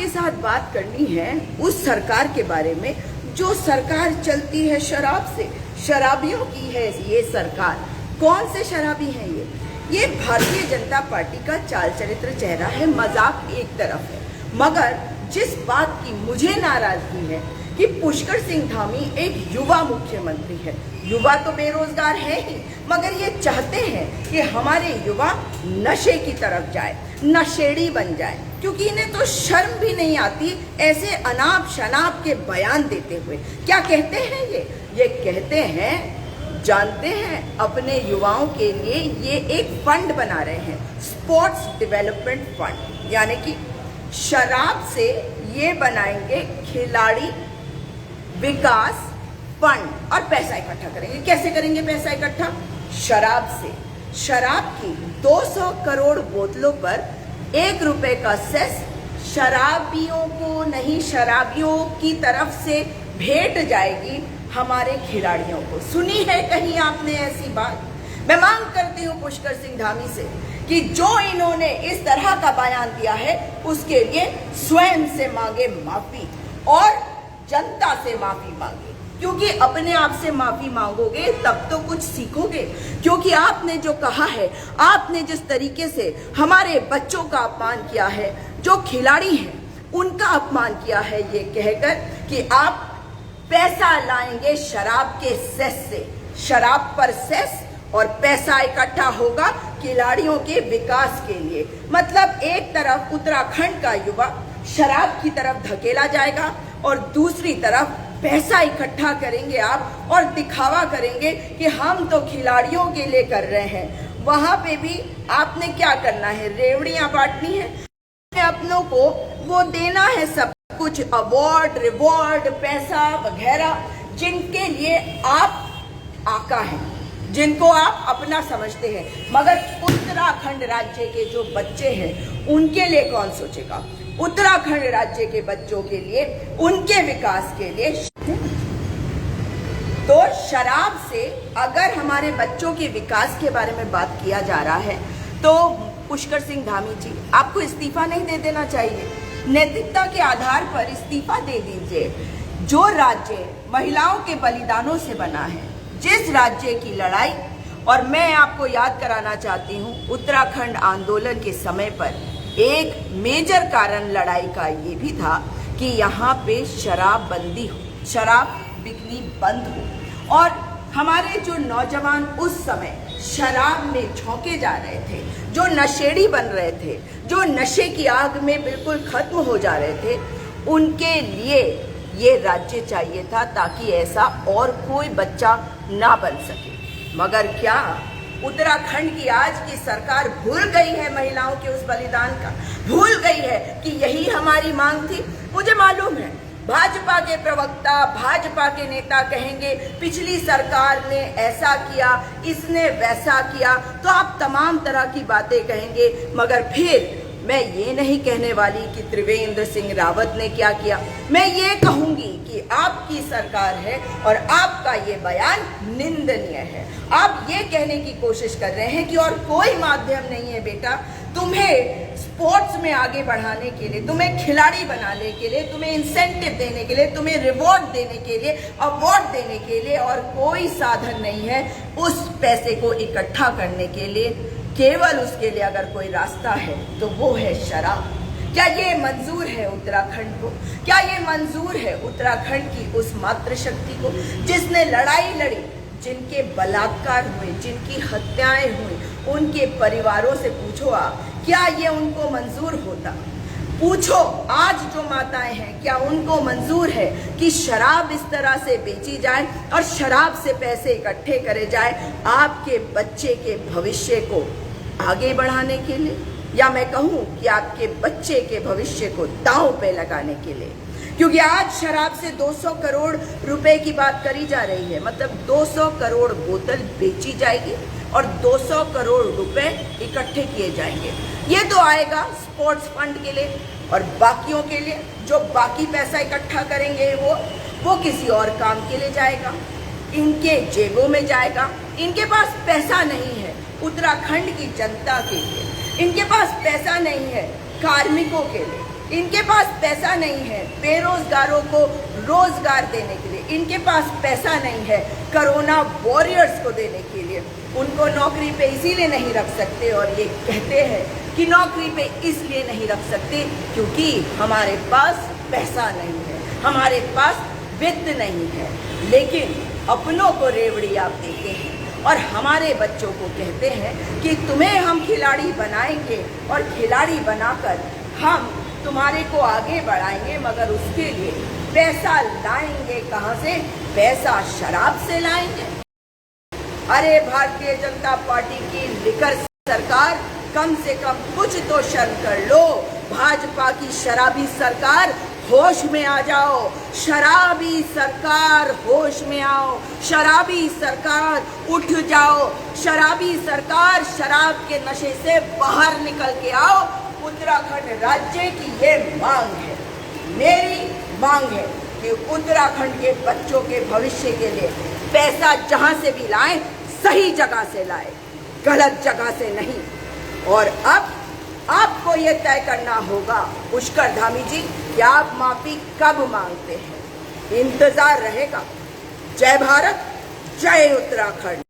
आपके साथ बात करनी है उस सरकार के बारे में जो सरकार चलती है शराब से। शराबियों की है ये सरकार। कौन से शराबी हैं ये भारतीय जनता पार्टी का चाल चरित्र चेहरा है। मजाक एक तरफ है, मगर जिस बात की मुझे नाराजगी है कि पुष्कर सिंह धामी एक युवा मुख्यमंत्री है। युवा तो बेरोजगार है ही, मगर ये चाहते हैं कि हमारे युवा नशे की तरफ जाए, नशेड़ी बन जाए, क्योंकि इन्हें तो शर्म भी नहीं आती ऐसे अनाप शनाप के बयान देते हुए। क्या कहते हैं ये कहते हैं, जानते हैं, अपने युवाओं के लिए ये एक फंड बना रहे हैं, स्पोर्ट्स डेवलपमेंट फंड, यानी कि शराब से ये बनाएंगे खिलाड़ी विकास फंड और पैसा इकट्ठा करेंगे। कैसे करेंगे पैसा इकट्ठा? शराब से। शराब की 200 करोड़ बोतलों पर 1 रुपए का सेस शराबियों को नहीं, शराबियों की तरफ से भेंट जाएगी हमारे खिलाड़ियों को। सुनी है कहीं आपने ऐसी बात? मैं मांग करती हूँ पुष्कर सिंह धामी से कि जो इन्होंने इस तरह का बयान दिया है उसके लिए स्वयं से मांगे माफी और जनता से माफी मांगे, क्योंकि अपने आप से माफी मांगोगे तब तो कुछ सीखोगे। क्योंकि आपने जो कहा है, आपने जिस तरीके से हमारे बच्चों का अपमान किया है, जो खिलाड़ी हैं उनका अपमान किया है, ये कहकर कि आप पैसा लाएंगे शराब के सेस से। शराब पर सेस और पैसा इकट्ठा होगा खिलाड़ियों के विकास के लिए। मतलब एक तरफ उत्तराखंड का युवा शराब की तरफ धकेला जाएगा और दूसरी तरफ पैसा इकट्ठा करेंगे आप और दिखावा करेंगे कि हम तो खिलाड़ियों के लिए कर रहे हैं। वहां पे भी आपने क्या करना है? रेवड़ियां बांटनी है, अपनों को वो देना है सब कुछ, अवार्ड, रिवॉर्ड, पैसा वगैरह, जिनके लिए आप आका हैं, जिनको आप अपना समझते हैं। मगर उत्तराखंड राज्य के जो बच्चे हैं उनके लिए कौन सोचेगा? उत्तराखंड राज्य के बच्चों के लिए, उनके विकास के लिए। तो शराब से अगर हमारे बच्चों के विकास के बारे में बात किया जा रहा है तो पुष्कर सिंह धामी जी, आपको इस्तीफा नहीं दे देना चाहिए। नैतिकता के आधार पर इस्तीफा दे दीजिए। जो राज्य महिलाओं के बलिदानों से बना है, जिस राज्य की लड़ाई, और मैं आपको याद कराना चाहती हूँ, उत्तराखंड आंदोलन के समय पर एक मेजर कारण लड़ाई का ये भी था कि यहाँ पे शराबबंदी हो, शराब बिकनी बंद हो। और हमारे जो नौजवान उस समय शराब में झोंके जा रहे थे, जो नशेड़ी बन रहे थे, जो नशे की आग में बिल्कुल खत्म हो जा रहे थे, उनके लिए ये राज्य चाहिए था ताकि ऐसा और कोई बच्चा ना बन सके। मगर क्या उत्तराखंड की आज की सरकार भूल गई है महिलाओं के उस बलिदान का? भूल गई है कि यही हमारी मांग थी? मुझे मालूम है भाजपा के प्रवक्ता, भाजपा के नेता कहेंगे पिछली सरकार ने ऐसा किया, इसने वैसा किया, तो आप तमाम तरह की बातें कहेंगे। मगर फिर मैं ये नहीं कहने वाली कि त्रिवेंद्र सिंह रावत ने क्या किया। मैं ये कहूंगी कि आपकी सरकार है और आपका ये बयान निंदनीय है। आप ये कहने की कोशिश कर रहे हैं कि और कोई माध्यम नहीं है बेटा तुम्हें स्पोर्ट्स में आगे बढ़ाने के लिए, तुम्हें खिलाड़ी बनाने के लिए, तुम्हें इंसेंटिव देने के लिए, तुम्हें रिवॉर्ड देने के लिए, अवार्ड देने के लिए और कोई साधन नहीं है उस पैसे को इकट्ठा करने के लिए। केवल उसके लिए अगर कोई रास्ता है तो वो है शराब। क्या ये मंजूर है उत्तराखंड को? क्या ये मंजूर है उत्तराखंड की उस मातृशक्ति को जिसने लड़ाई लड़ी, जिनके बलात्कार हुए, जिनकी हत्याएं हुई, उनके परिवारों से पूछो आप, क्या ये उनको मंजूर होता? पूछो आज जो माताएं हैं, क्या उनको मंजूर है कि शराब इस तरह से बेची जाए और शराब से पैसे इकट्ठे करे जाए आपके बच्चे के भविष्य को आगे बढ़ाने के लिए, या मैं कहूँ कि आपके बच्चे के भविष्य को दांव पे लगाने के लिए? क्योंकि आज शराब से 200 करोड़ रुपए की बात करी जा रही है। मतलब 200 करोड़ बोतल बेची जाएगी और 200 करोड़ रुपए इकट्ठे किए जाएंगे। ये तो आएगा स्पोर्ट्स फंड के लिए, और बाकियों के लिए जो बाकी पैसा इकट्ठा करेंगे वो किसी और काम के लिए जाएगा, इनके जेबों में जाएगा। इनके पास पैसा नहीं है उत्तराखंड की जनता के लिए, इनके पास पैसा नहीं है कार्मिकों के लिए, इनके पास पैसा नहीं है बेरोजगारों को रोजगार देने के लिए, इनके पास पैसा नहीं है कोरोना वॉरियर्स को देने के लिए। उनको नौकरी पे इसीलिए नहीं रख सकते और ये कहते हैं कि नौकरी पे इसलिए नहीं रख सकते क्योंकि हमारे पास पैसा नहीं है, हमारे पास वित्त नहीं है। लेकिन अपनों को रेवड़ी आप देते हैं और हमारे बच्चों को कहते हैं कि तुम्हें हम खिलाड़ी बनाएंगे और खिलाड़ी बनाकर हम तुम्हारे को आगे बढ़ाएंगे, मगर उसके लिए पैसा लाएंगे कहाँ से? पैसा शराब से लाएंगे। अरे भारतीय जनता पार्टी की लिकर सरकार, कम से कम कुछ तो शर्म कर लो। भाजपा की शराबी सरकार, होश में आ जाओ। शराबी सरकार, होश में आओ। शराबी सरकार, उठ जाओ। शराबी सरकार, शराब के नशे से बाहर निकल के आओ। उत्तराखंड राज्य की ये मांग है, मेरी मांग है कि उत्तराखंड के बच्चों के भविष्य के लिए पैसा जहां से भी लाएं, सही जगह से लाएं, गलत जगह से नहीं। और अब आपको ये तय करना होगा पुष्कर धामी जी कि आप माफी कब मांगते हैं। इंतजार रहेगा। जय भारत, जय उत्तराखंड।